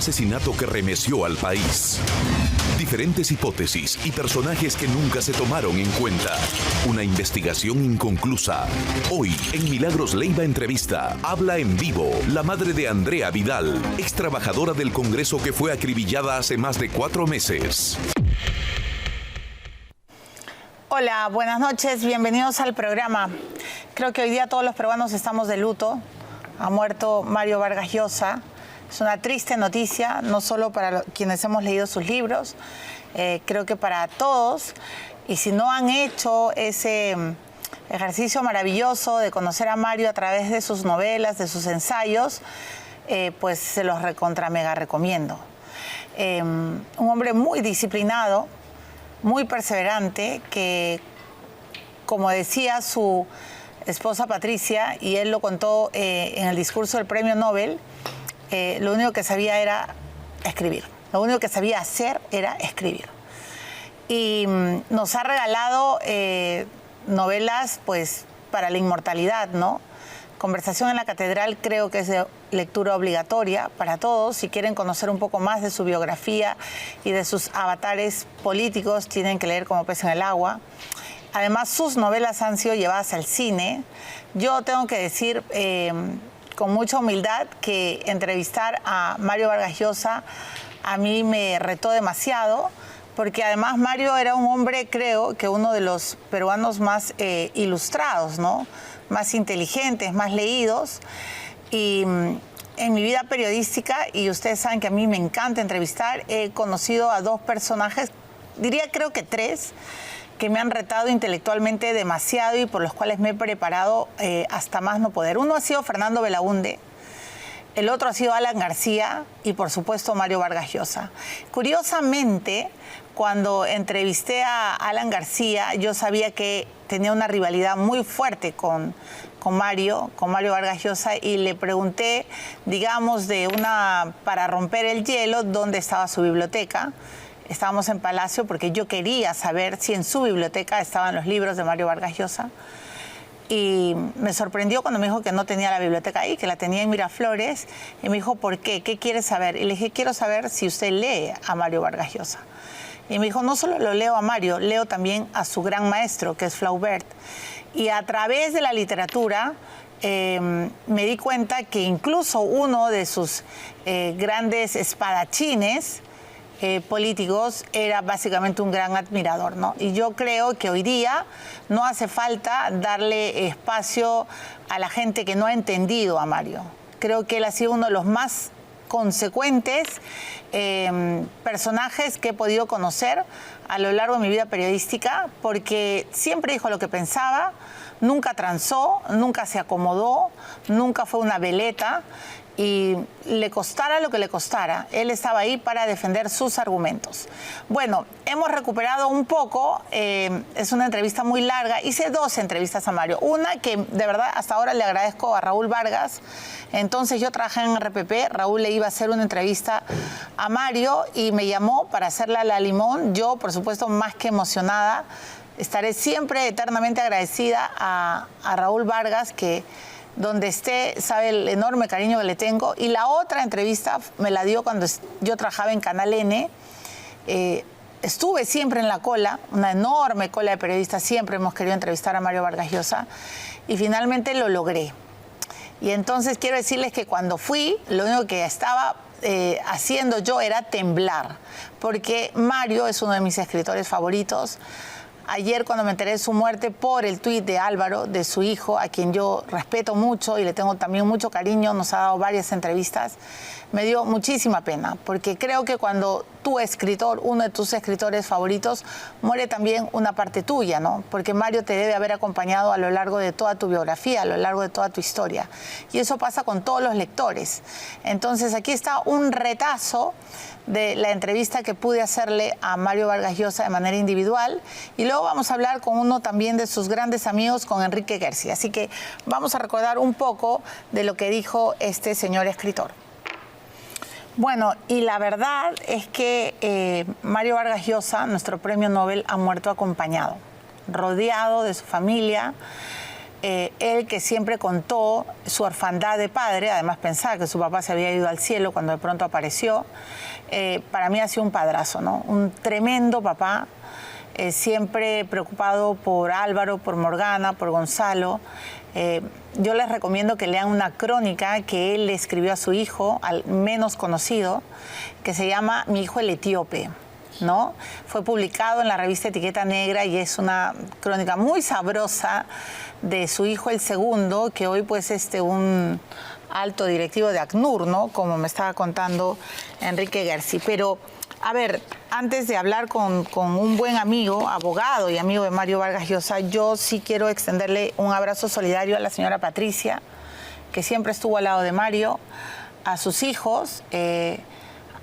asesinato que remeció al país. Diferentes hipótesis y personajes que nunca se tomaron en cuenta. Una investigación inconclusa. Hoy, en Milagros Leiva Entrevista, habla en vivo la madre de Andrea Vidal, ex trabajadora del Congreso que fue acribillada hace más de 4 meses. Hola, buenas noches, bienvenidos al programa. Creo que hoy día todos los peruanos estamos de luto. Ha muerto Mario Vargas Llosa. Es una triste noticia, no solo para quienes hemos leído sus libros, creo que para todos. Y si no han hecho ese ejercicio maravilloso de conocer a Mario a través de sus novelas, de sus ensayos, pues se los recontra mega recomiendo. Un hombre muy disciplinado, muy perseverante, que, como decía su esposa Patricia, y él lo contó en el discurso del Premio Nobel, lo único que sabía era escribir. Lo único que sabía hacer era escribir. Y nos ha regalado novelas, pues, para la inmortalidad, ¿no? Conversación en la Catedral creo que es de lectura obligatoria para todos. Si quieren conocer un poco más de su biografía y de sus avatares políticos, tienen que leer Como pez en el agua. Además, sus novelas han sido llevadas al cine. Yo tengo que decir con mucha humildad que entrevistar a Mario Vargas Llosa a mí me retó demasiado, porque además Mario era un hombre, creo, que uno de los peruanos más ilustrados, ¿no? Más inteligentes, más leídos. Y en mi vida periodística, y ustedes saben que a mí me encanta entrevistar, he conocido a 2 personajes, diría creo que 3, que me han retado intelectualmente demasiado y por los cuales me he preparado hasta más no poder. Uno ha sido Fernando Belaúnde, el otro ha sido Alan García y, por supuesto, Mario Vargas Llosa. Curiosamente, cuando entrevisté a Alan García, yo sabía que tenía una rivalidad muy fuerte con Mario Vargas Llosa, y le pregunté, digamos, para romper el hielo, dónde estaba su biblioteca. Estábamos en Palacio porque yo quería saber si en su biblioteca estaban los libros de Mario Vargas Llosa. Y me sorprendió cuando me dijo que no tenía la biblioteca ahí, que la tenía en Miraflores. Y me dijo, ¿por qué? ¿Qué quiere saber? Y le dije, quiero saber si usted lee a Mario Vargas Llosa. Y me dijo, no solo lo leo a Mario, leo también a su gran maestro, que es Flaubert. Y a través de la literatura me di cuenta que incluso uno de sus grandes espadachines políticos era básicamente un gran admirador, ¿no? Y yo creo que hoy día no hace falta darle espacio a la gente que no ha entendido a Mario. Creo que él ha sido uno de los más consecuentes personajes que he podido conocer a lo largo de mi vida periodística, porque siempre dijo lo que pensaba, nunca transó, nunca se acomodó, nunca fue una veleta. Y le costara lo que le costara, él estaba ahí para defender sus argumentos. Bueno, hemos recuperado un poco, es una entrevista muy larga, hice 2 entrevistas a Mario. Una que de verdad hasta ahora le agradezco a Raúl Vargas. Entonces yo trabajé en RPP, Raúl le iba a hacer una entrevista a Mario y me llamó para hacerla a la limón. Yo, por supuesto, más que emocionada, estaré siempre eternamente agradecida a Raúl Vargas, que donde esté, sabe el enorme cariño que le tengo. Y la otra entrevista me la dio cuando yo trabajaba en Canal N. Estuve siempre en la cola, una enorme cola de periodistas, siempre hemos querido entrevistar a Mario Vargas Llosa, y finalmente lo logré. Y entonces quiero decirles que cuando fui, lo único que estaba haciendo yo era temblar, porque Mario es uno de mis escritores favoritos. Ayer, cuando me enteré de su muerte por el tuit de Álvaro, de su hijo, a quien yo respeto mucho y le tengo también mucho cariño, nos ha dado varias entrevistas, me dio muchísima pena, porque creo que cuando tu escritor, uno de tus escritores favoritos, muere también una parte tuya, ¿no? Porque Mario te debe haber acompañado a lo largo de toda tu biografía, a lo largo de toda tu historia. Y eso pasa con todos los lectores. Entonces, aquí está un retazo de la entrevista que pude hacerle a Mario Vargas Llosa de manera individual, y luego vamos a hablar con uno también de sus grandes amigos, con Enrique Guerci. Así que vamos a recordar un poco de lo que dijo este señor escritor. Bueno, y la verdad es que Mario Vargas Llosa, nuestro premio Nobel, ha muerto acompañado, rodeado de su familia. Él que siempre contó su orfandad de padre, además pensaba que su papá se había ido al cielo cuando de pronto apareció, para mí ha sido un padrazo, ¿no? Un tremendo papá, siempre preocupado por Álvaro, por Morgana, por Gonzalo. Yo les recomiendo que lean una crónica que él le escribió a su hijo, al menos conocido, que se llama Mi hijo el etíope, ¿no? Fue publicado en la revista Etiqueta Negra y es una crónica muy sabrosa de su hijo el segundo, que hoy pues un alto directivo de ACNUR, ¿no? Como me estaba contando Enrique Gersi. Pero, a ver, antes de hablar con un buen amigo, abogado y amigo de Mario Vargas Llosa, yo sí quiero extenderle un abrazo solidario a la señora Patricia, que siempre estuvo al lado de Mario, a sus hijos.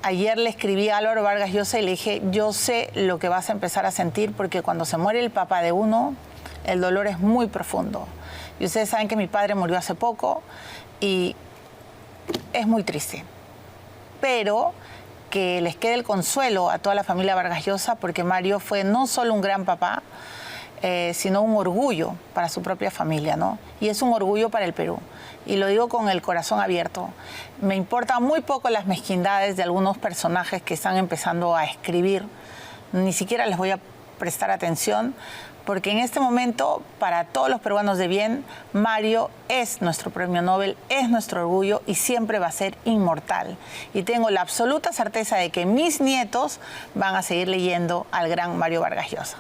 Ayer le escribí a Álvaro Vargas Llosa y le dije, yo sé lo que vas a empezar a sentir porque cuando se muere el papá de uno, el dolor es muy profundo. Y ustedes saben que mi padre murió hace poco y es muy triste. Pero que les quede el consuelo a toda la familia Vargas Llosa porque Mario fue no solo un gran papá, sino un orgullo para su propia familia, ¿no? Y es un orgullo para el Perú. Y lo digo con el corazón abierto. Me importan muy poco las mezquindades de algunos personajes que están empezando a escribir. Ni siquiera les voy a prestar atención, porque en este momento, para todos los peruanos de bien, Mario es nuestro premio Nobel, es nuestro orgullo y siempre va a ser inmortal. Y tengo la absoluta certeza de que mis nietos van a seguir leyendo al gran Mario Vargas Llosa.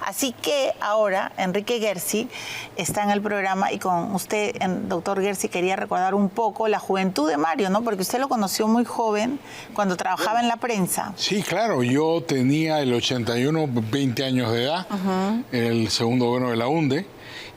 Así que ahora Enrique Gersi está en el programa y con usted, doctor Gersi, quería recordar un poco la juventud de Mario, ¿no? Porque usted lo conoció muy joven cuando trabajaba en la prensa. Sí, claro, yo tenía el 81, 20 años de edad, el segundo gobierno de la UNDE,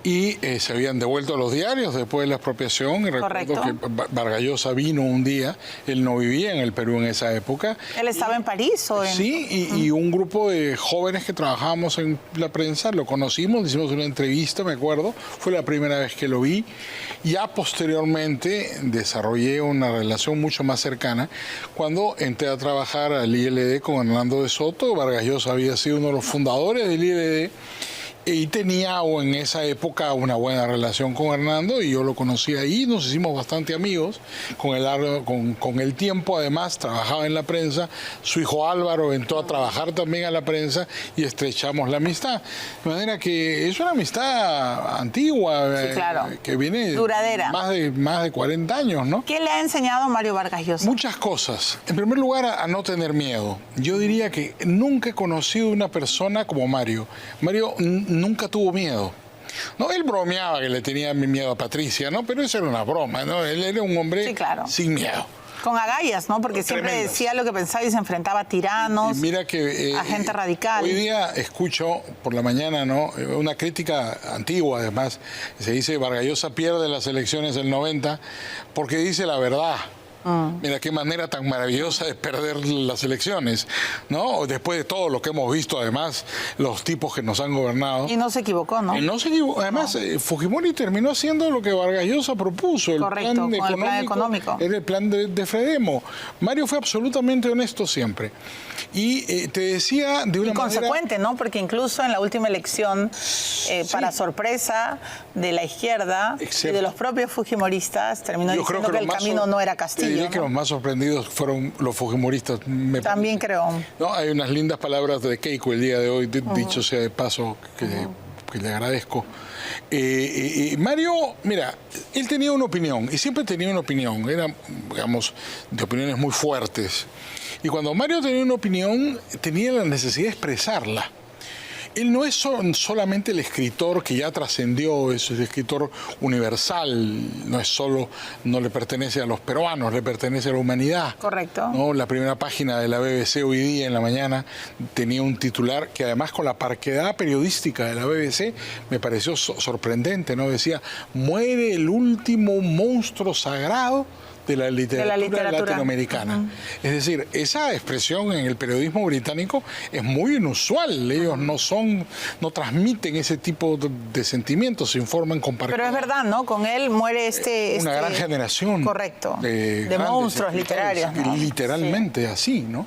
y se habían devuelto los diarios después de la expropiación. Y recuerdo que Vargas Llosa vino un día, él no vivía en el Perú en esa época. ¿Él estaba en París o en...? Sí, y un grupo de jóvenes que trabajábamos en la prensa, lo conocimos, hicimos una entrevista, me acuerdo, fue la primera vez que lo vi. Ya posteriormente desarrollé una relación mucho más cercana cuando entré a trabajar al ILD con Hernando de Soto. Vargas Llosa había sido uno de los fundadores del ILD. Y tenía en esa época una buena relación con Hernando y yo lo conocí ahí, nos hicimos bastante amigos. Con el tiempo, además, trabajaba en la prensa. Su hijo Álvaro entró a trabajar también a la prensa y estrechamos la amistad. De manera que es una amistad antigua, sí, claro, que viene duradera. Más de 40 años, ¿no? ¿Qué le ha enseñado Mario Vargas Llosa? Muchas cosas. En primer lugar, a no tener miedo. Yo diría que nunca he conocido una persona como Mario. Mario nunca tuvo miedo. No, él bromeaba que le tenía miedo a Patricia, ¿no? Pero eso era una broma, ¿no? Él era un hombre sin miedo. Con agallas, ¿no? Porque siempre decía lo que pensaba y se enfrentaba a tiranos, mira que, a gente radical. Hoy día escucho por la mañana, ¿no? Una crítica antigua, además. Se dice Vargas Llosa pierde las elecciones del 90 porque dice la verdad. Mira qué manera tan maravillosa de perder las elecciones, ¿no? Después de todo lo que hemos visto, además, los tipos que nos han gobernado. Y no se equivocó, ¿no? No se equivocó. Además, Fujimori terminó haciendo lo que Vargas Llosa propuso. Correcto, con el plan económico. Era el plan de Fredemo. Mario fue absolutamente honesto siempre. Y te decía de una manera... consecuente, ¿no? Porque incluso en la última elección, para sorpresa de la izquierda y de los propios fujimoristas, terminó diciendo que el camino no era Castillo. Diría que los más sorprendidos fueron los fujimoristas. También creo. No, hay unas lindas palabras de Keiko el día de hoy, dicho sea de paso, que le agradezco. Mario, mira, él tenía una opinión, y siempre tenía una opinión, era, digamos, de opiniones muy fuertes. Y cuando Mario tenía una opinión, tenía la necesidad de expresarla. Él no es solamente el escritor que ya trascendió, es el escritor universal, no le pertenece a los peruanos, le pertenece a la humanidad. Correcto. ¿No? La primera página de la BBC hoy día en la mañana tenía un titular que además con la parquedad periodística de la BBC me pareció sorprendente, ¿no? Decía, muere el último monstruo sagrado de la literatura latinoamericana. Uh-huh. Es decir, esa expresión en el periodismo británico es muy inusual. Ellos no transmiten ese tipo de sentimientos, se informan con Pero es verdad, ¿no? Con él muere una gran generación. Correcto. De monstruos literarios, ¿no? Literalmente así, ¿no?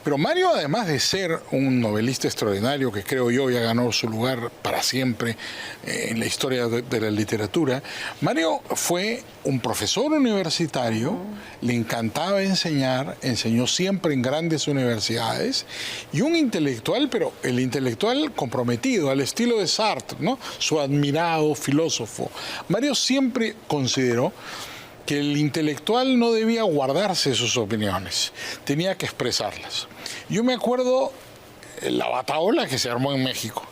Pero Mario, además de ser un novelista extraordinario, que creo yo ya ganó su lugar para siempre en la historia de la literatura, Mario fue un profesor universitario, le encantaba enseñar, enseñó siempre en grandes universidades, y un intelectual, pero el intelectual comprometido, al estilo de Sartre, ¿no? Su admirado filósofo. Mario siempre consideró que el intelectual no debía guardarse sus opiniones, tenía que expresarlas. Yo me acuerdo la batahola que se armó en México,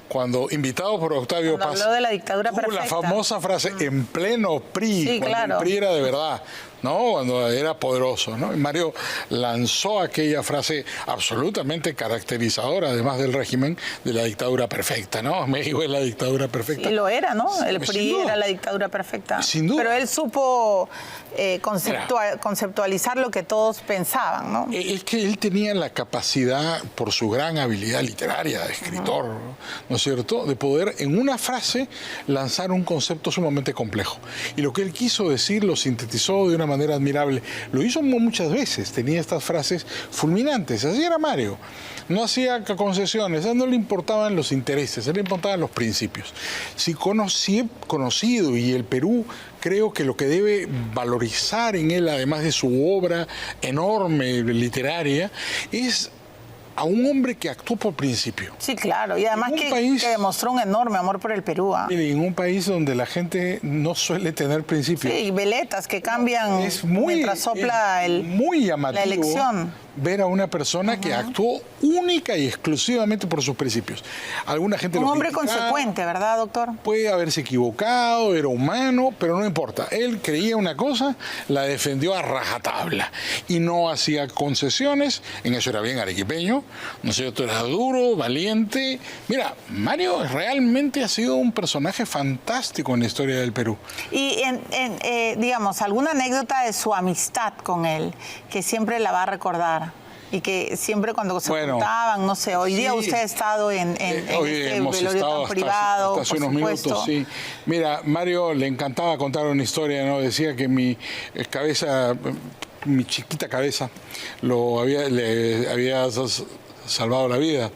cuando, invitado por Octavio Paz, habló de la dictadura perfecta. La famosa frase, en pleno PRI, sí, cuando claro. el PRI era de verdad, ¿no? Cuando era poderoso, ¿no? Y Mario lanzó aquella frase absolutamente caracterizadora, además del régimen, de la dictadura perfecta, ¿no? México es la dictadura perfecta. Y lo era, ¿no? El PRI era la dictadura perfecta. Sin duda. Pero él supo conceptualizar lo que todos pensaban, ¿no? Es que él tenía la capacidad, por su gran habilidad literaria de escritor, ¿no es cierto?, de poder en una frase lanzar un concepto sumamente complejo. Y lo que él quiso decir lo sintetizó de una manera admirable. Lo hizo muchas veces, tenía estas frases fulminantes. Así era Mario. No hacía concesiones, a él no le importaban los intereses, a él le importaban los principios. Si he conocido, y el Perú creo que lo que debe valorizar en él, además de su obra enorme literaria, es a un hombre que actuó por principio. Sí, claro, y además que demostró un enorme amor por el Perú. En un país donde la gente no suele tener principios. Sí, y veletas que cambian mientras sopla muy llamativo la elección. Ver a una persona que actuó única y exclusivamente por sus principios. Alguna gente un hombre consecuente, ¿verdad, doctor? Puede haberse equivocado, era humano, pero no importa. Él creía una cosa, la defendió a rajatabla y no hacía concesiones. En eso era bien arequipeño, ¿no es cierto? Era duro, valiente. Mira, Mario realmente ha sido un personaje fantástico en la historia del Perú. Y, digamos, alguna anécdota de su amistad con él, que siempre la va a recordar. Y que siempre cuando se juntaban, no sé, hoy día usted ha estado en este velorio tan privado, hasta hace unos minutos, sí. Mira, Mario le encantaba contar una historia, ¿no? Decía que mi chiquita cabeza, le había salvado la vida.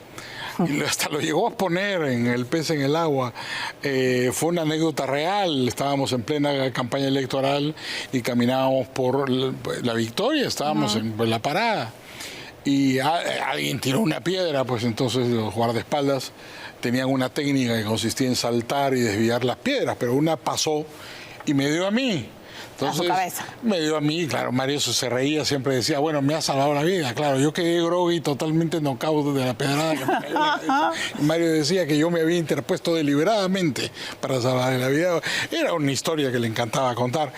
Y hasta lo llegó a poner en El pez en el agua. Fue una anécdota real. Estábamos en plena campaña electoral y caminábamos por la Victoria, estábamos en la parada. Y alguien tiró una piedra, pues entonces los guardaespaldas tenían una técnica que consistía en saltar y desviar las piedras, pero una pasó y me dio a mí. Entonces, me dio a mí, claro, Mario se reía, siempre decía, bueno, me ha salvado la vida. Claro, yo quedé groggy, totalmente knockout de la pedrada que me cayó en la cabeza. Y Mario decía que yo me había interpuesto deliberadamente para salvarle la vida. Era una historia que le encantaba contar.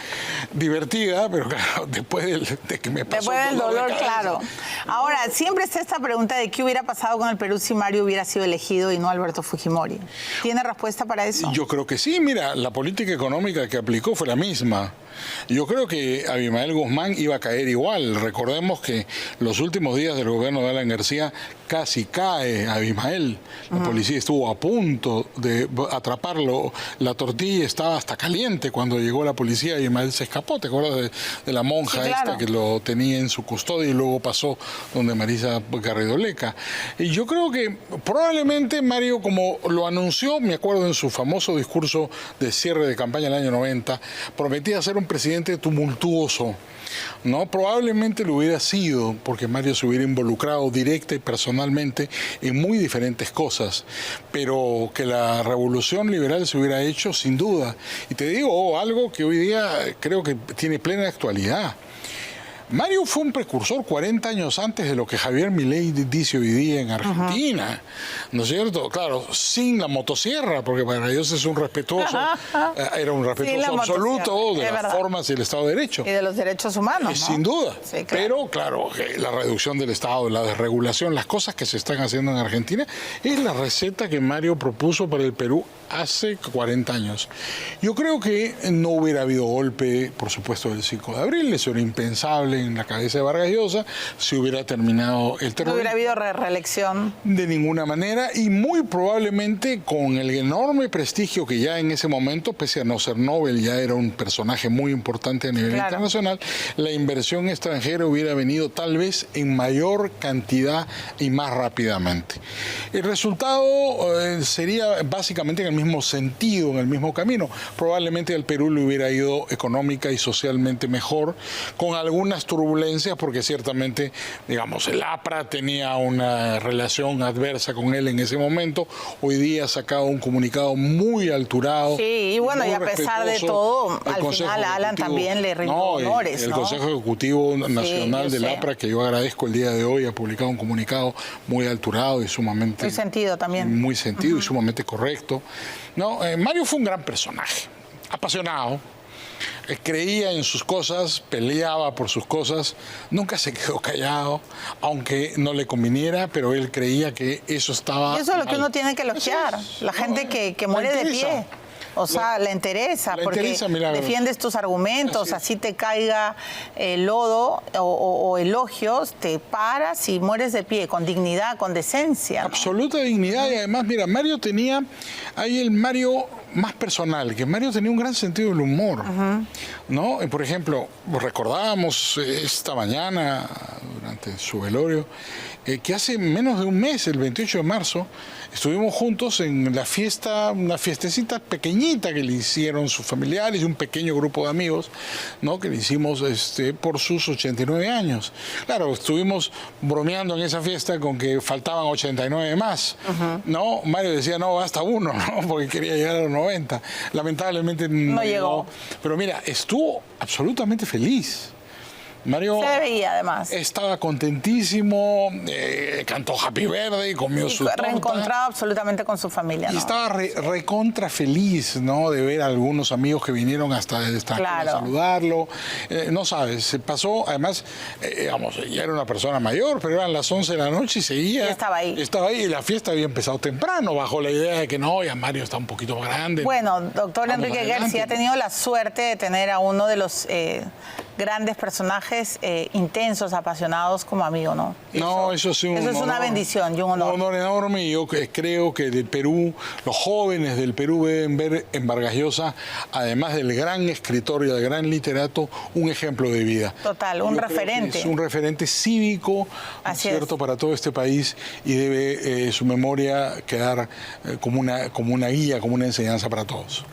Divertida, pero claro, después de que me pasó. Después del dolor, claro. Ahora, siempre está esta pregunta de qué hubiera pasado con el Perú si Mario hubiera sido elegido y no Alberto Fujimori. ¿Tiene respuesta para eso? Yo creo que sí. Mira, la política económica que aplicó fue la misma. Yo creo que Abimael Guzmán iba a caer igual. Recordemos que los últimos días del gobierno de Alan García casi cae Abimael. La policía estuvo a punto de atraparlo. La tortilla estaba hasta caliente cuando llegó la policía y Abimael se escapó. ¿Te acuerdas de la monja esta que lo tenía en su custodia y luego pasó donde Marisa Garrido Leca? Y yo creo que probablemente Mario, como lo anunció, me acuerdo en su famoso discurso de cierre de campaña del año 90, prometía ser un presidente tumultuoso, ¿no? Probablemente lo hubiera sido, porque Mario se hubiera involucrado directa y personalmente en muy diferentes cosas, pero que la revolución liberal se hubiera hecho sin duda. Y te digo algo que hoy día creo que tiene plena actualidad. Mario fue un precursor 40 años antes de lo que Javier Milei dice hoy día en Argentina, ¿no es cierto? Claro, sin la motosierra, porque para ellos es un respetuoso, era un respetuoso absoluto de las formas y el Estado de Derecho. Y de los derechos humanos, ¿no? Sin duda. Sí, claro. Pero, claro, la reducción del Estado, la desregulación, las cosas que se están haciendo en Argentina, es la receta que Mario propuso para el Perú hace 40 años. Yo creo que no hubiera habido golpe, por supuesto, del 5 de abril, eso era impensable en la cabeza de Vargas Llosa, si hubiera terminado el terrorismo. No hubiera habido reelección. De ninguna manera, y muy probablemente con el enorme prestigio que ya en ese momento, pese a no ser Nobel, ya era un personaje muy importante a nivel internacional, la inversión extranjera hubiera venido tal vez en mayor cantidad y más rápidamente. El resultado sería básicamente en el mismo sentido, en el mismo camino. Probablemente al Perú le hubiera ido económica y socialmente mejor, con algunas turbulencias, porque ciertamente, digamos, el APRA tenía una relación adversa con él en ese momento. Hoy día ha sacado un comunicado muy alturado. Sí, y bueno, y a pesar de todo, al final a Alan también le rindió honores, el Consejo Ejecutivo Nacional del APRA, que yo agradezco el día de hoy, ha publicado un comunicado muy alturado y sumamente... Muy sentido también. Muy sentido y sumamente correcto. No, Mario fue un gran personaje, apasionado, creía en sus cosas, peleaba por sus cosas, nunca se quedó callado, aunque no le conviniera, pero él creía que eso estaba... Y eso es lo que uno tiene que elogiar, la gente que muere de pie. O sea, le interesa, porque defiendes tus argumentos, así te caiga lodo o elogios, te paras y mueres de pie, con dignidad, con decencia, ¿no? Absoluta dignidad, y además, mira, Mario tenía, ahí el Mario más personal, que Mario tenía un gran sentido del humor, ¿no? Por ejemplo, recordábamos esta mañana, durante su velorio, que hace menos de un mes, el 28 de marzo, estuvimos juntos en la fiesta, una fiestecita pequeñita que le hicieron sus familiares y un pequeño grupo de amigos, ¿no? Que le hicimos por sus 89 años. Claro, estuvimos bromeando en esa fiesta con que faltaban 89 más, ¿no? Mario decía, no, hasta uno, ¿no? Porque quería llegar a los 90. Lamentablemente no llegó. Pero mira, estuvo absolutamente feliz. Mario se veía, además. Estaba contentísimo, cantó Happy Birthday, comió su torta. Reencontrado absolutamente con su familia, ¿no? Y estaba recontra feliz, ¿no? De ver a algunos amigos que vinieron hasta el extranjero a saludarlo. No sabes, se pasó, además, digamos, ya era una persona mayor, pero eran las 11 de la noche y seguía. Y estaba ahí. Estaba ahí y la fiesta había empezado temprano, bajo la idea de que no, ya Mario está un poquito más grande. Bueno, doctor Enrique Gersi ha tenido la suerte de tener a uno de los... grandes personajes intensos, apasionados como amigo, ¿no? Eso es una bendición y un honor. Un honor enorme, y yo creo que del Perú, los jóvenes del Perú deben ver en Vargas Llosa, además del gran escritor y del gran literato, un ejemplo de vida. Total, un referente. Es un referente cívico, ¿cierto?, para todo este país, y debe su memoria quedar como una guía, como una enseñanza para todos.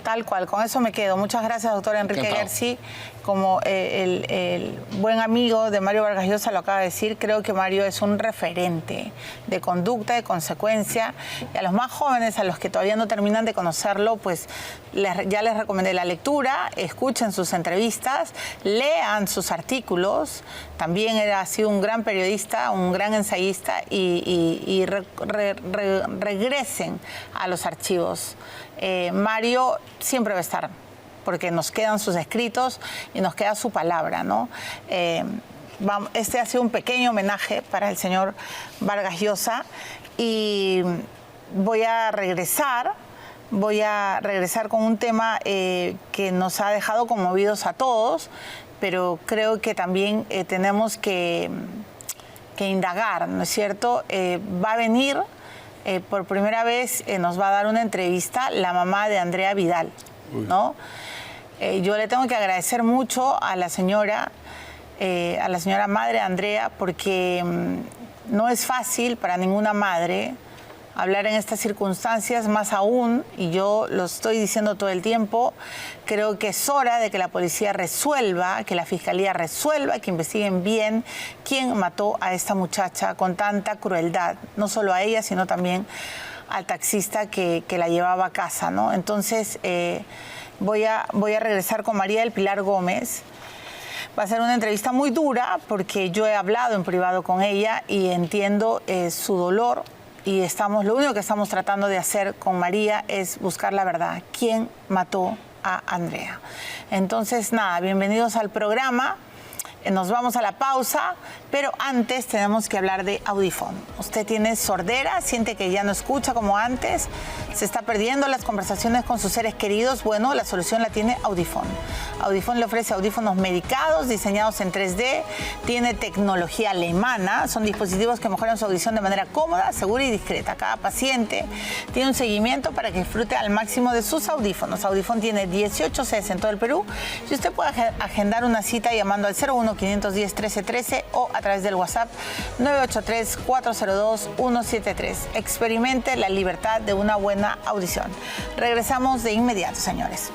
Tal cual, con eso me quedo. Muchas gracias, doctor Enrique Gersi. Como el buen amigo de Mario Vargas Llosa lo acaba de decir, creo que Mario es un referente de conducta, de consecuencia. Y a los más jóvenes, a los que todavía no terminan de conocerlo, pues ya les recomendé la lectura, escuchen sus entrevistas, lean sus artículos. También ha sido un gran periodista, un gran ensayista, y regresen a los archivos. Mario siempre va a estar, porque nos quedan sus escritos y nos queda su palabra, ¿no? Este ha sido un pequeño homenaje para el señor Vargas Llosa, y voy a regresar con un tema que nos ha dejado conmovidos a todos, pero creo que también tenemos que indagar, ¿no es cierto? Va a venir... por primera vez nos va a dar una entrevista la mamá de Andrea Vidal, ¿no? Yo le tengo que agradecer mucho a la señora madre Andrea, porque no es fácil para ninguna madre hablar en estas circunstancias, más aún, y yo lo estoy diciendo todo el tiempo, creo que es hora de que la policía resuelva, que la fiscalía resuelva, que investiguen bien quién mató a esta muchacha con tanta crueldad, no solo a ella, sino también al taxista que la llevaba a casa, ¿no? Entonces, voy a regresar con María del Pilar Gómez. Va a ser una entrevista muy dura porque yo he hablado en privado con ella y entiendo su dolor y lo único que estamos tratando de hacer con María es buscar la verdad. ¿Quién mató a Andrea? Entonces, nada, bienvenidos al programa. Nos vamos a la pausa, pero antes tenemos que hablar de Audifón. Usted tiene sordera, siente que ya no escucha como antes, se está perdiendo las conversaciones con sus seres queridos. Bueno, la solución la tiene Audifón. Audifón le ofrece audífonos medicados, diseñados en 3D, tiene tecnología alemana, son dispositivos que mejoran su audición de manera cómoda, segura y discreta. Cada paciente tiene un seguimiento para que disfrute al máximo de sus audífonos. Audifón tiene 18 sedes en todo el Perú y usted puede agendar una cita llamando al 01-510-1313 o a través del WhatsApp 983-402-173. Experimente la libertad de una buena audición. Regresamos de inmediato, señores.